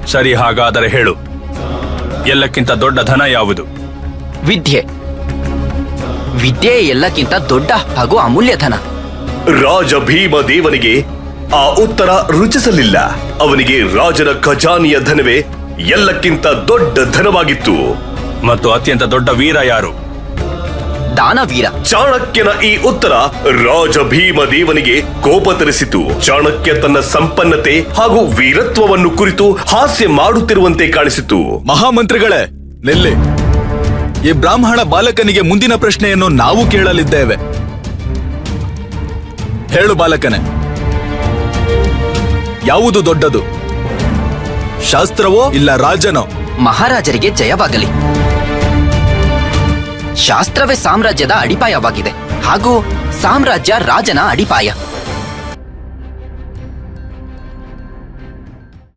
ಸರಿ, ಹಾಗಾದರೆ ಹೇಳು, ಎಲ್ಲಕ್ಕಿಂತ ದೊಡ್ಡ ಧನ ಯಾವುದು? ವಿದ್ಯೆ. ವಿದ್ಯೆ ಎಲ್ಲಕ್ಕಿಂತ ದೊಡ್ಡ ಹಾಗೂ ಅಮೂಲ್ಯ ಧನ. ರಾಜ ಭೀಮ ದೇವನಿಗೆ ಆ ಉತ್ತರ ರುಚಿಸಲಿಲ್ಲ. ಅವನಿಗೆ ರಾಜನ ಖಜಾನೆಯ ಧನವೇ ಎಲ್ಲಕ್ಕಿಂತ ದೊಡ್ಡ ಧನವಾಗಿತ್ತು. ಮತ್ತು ಅತ್ಯಂತ ದೊಡ್ಡ ವೀರ ಯಾರು? ದಾನವೀರ. ಚಾಣಕ್ಯನ ಈ ಉತ್ತರ ರಾಜ ಭೀಮ ದೇವನಿಗೆ ಕೋಪ ತರಿಸಿತು. ಚಾಣಕ್ಯ ತನ್ನ ಸಂಪನ್ನತೆ ಹಾಗೂ ವೀರತ್ವವನ್ನು ಕುರಿತು ಹಾಸ್ಯ ಮಾಡುತ್ತಿರುವಂತೆ ಕಾಣಿಸಿತು. ಮಹಾಮಂತ್ರಿಗಳೇ, ನಿಲ್ಲಿ. ಈ ಬ್ರಾಹ್ಮಣ ಬಾಲಕನಿಗೆ ಮುಂದಿನ ಪ್ರಶ್ನೆಯನ್ನು ನಾವು ಕೇಳಲಿದ್ದೇವೆ. ಹೇಳು ಬಾಲಕನೇ, ಯಾವುದು ದೊಡ್ಡದು, ಶಾಸ್ತ್ರವೋ ಇಲ್ಲ ರಾಜನೋ? ಮಹಾರಾಜರಿಗೆ ಜಯವಾಗಲಿ. ಶಾಸ್ತ್ರವೇ ಸಾಮ್ರಾಜ್ಯದ ಅಡಿಪಾಯವಾಗಿದೆ ಹಾಗೂ ಸಾಮ್ರಾಜ್ಯ ರಾಜನ ಅಡಿಪಾಯ.